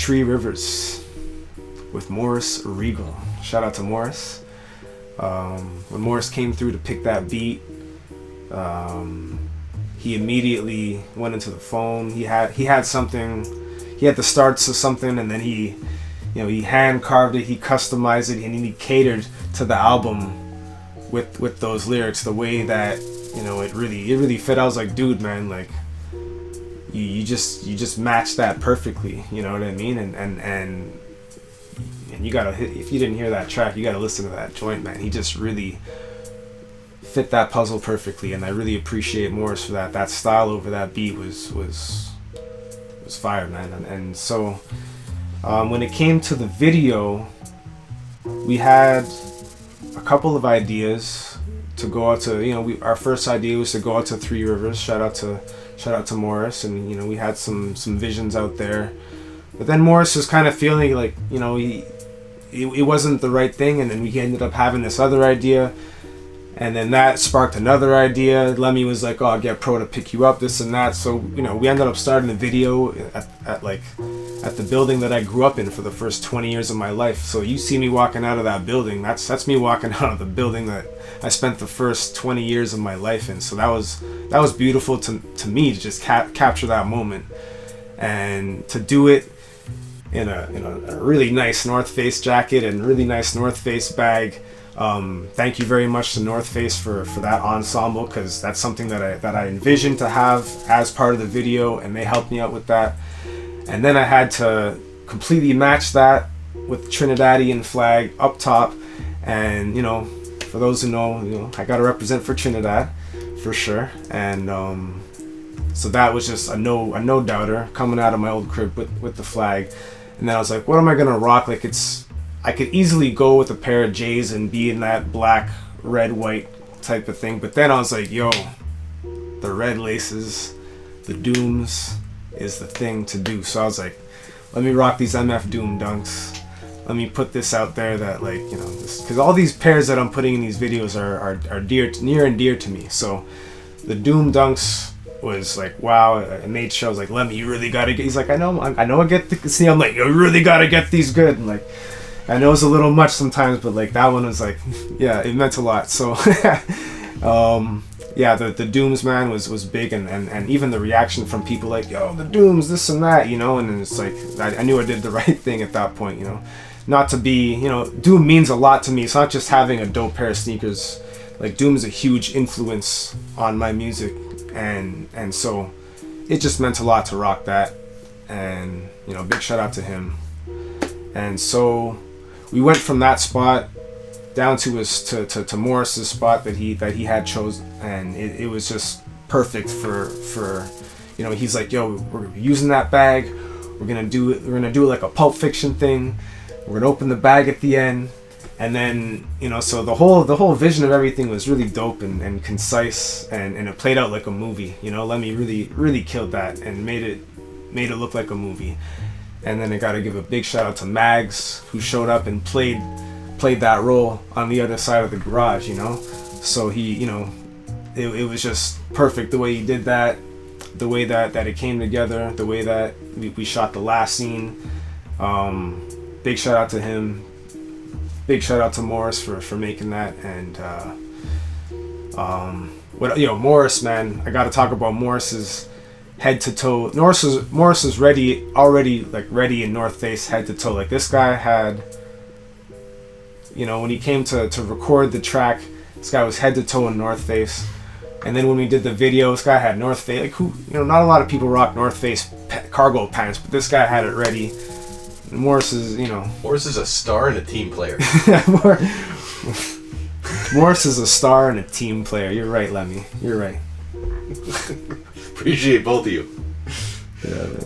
Three Rivers with Morris Regal. Shout out to Morris. When Morris came through to pick that beat, he immediately went into the phone. He had something. He had the starts of something, and then he hand carved it, he customized it, and he catered to the album with those lyrics the way that it really fit. I was like, dude, man, like you just matched that perfectly. You know what I mean? And you gotta if you didn't hear that track, you gotta listen to that joint, man. He just really fit that puzzle perfectly, and I really appreciate Morris for that. That style over that beat was fire, man. And so when it came to the video, we had a couple of ideas to go out to. Our first idea was to go out to Three Rivers. Shout out to Morris, and we had some visions out there. But then Morris was kind of feeling like it wasn't the right thing, and then we ended up having this other idea. And then that sparked another idea. Lemmy was like, "Oh, I'll get Pro to pick you up, this and that." So, we ended up starting the video at the building that I grew up in for the first 20 years of my life. So you see me walking out of that building, that's me walking out of the building that I spent the first 20 years of my life in. So that was beautiful to me to just capture that moment, and to do it in a really nice North Face jacket and really nice North Face bag. Thank you very much to North Face for that ensemble, because that's something that I envisioned to have as part of the video, and they helped me out with that. And then I had to completely match that with Trinidadian flag up top. And for those who know, I gotta represent for Trinidad for sure. And so that was just a no doubter coming out of my old crib with the flag. And then I was like, what am I gonna rock? Like, I could easily go with a pair of J's and be in that black, red, white type of thing. But then I was like, yo, the red laces, the Dooms is the thing to do. So I was like, let me rock these MF Doom dunks. Let me put this out there that, like, because all these pairs that I'm putting in these videos are near and dear to me. So the Doom dunks was like, wow. I made sure I was like, Lemmy, you really gotta get. He's like, I know I get the. See, I'm like, you really gotta get these good. And like, I know it's a little much sometimes, but like that one was like, yeah, it meant a lot. So, yeah, the Dooms, man, was big, and even the reaction from people like, yo, the Dooms, this and that, and then it's like, I knew I did the right thing at that point, not to be, Doom means a lot to me. It's not just having a dope pair of sneakers. Like, Doom is a huge influence on my music, and so it just meant a lot to rock that, and big shout out to him. And so we went from that spot down to Morris's spot that he had chosen, and it was just perfect for he's like, yo, we're using that bag, we're gonna do it like a Pulp Fiction thing, we're gonna open the bag at the end, and then so the whole vision of everything was really dope and concise, and it played out like a movie. Lemmy really killed that and made it look like a movie. And then I gotta give a big shout out to Mags, who showed up and played that role on the other side of the garage, So he, it was just perfect the way he did that, the way that it came together, the way that we shot the last scene. Big shout out to him. Big shout out to Morris for making that. And Morris, man, I gotta talk about Morris's head to toe. Morris was ready in North Face head to toe. Like, this guy had, when he came to record the track, this guy was head to toe in North Face. And then when we did the video, this guy had North Face. Like, not a lot of people rock North Face cargo pants, but this guy had it ready. And Morris is a star and a team player. Morris is a star and a team player. You're right, Lemmy. You're right. Appreciate both of you. Yeah, man.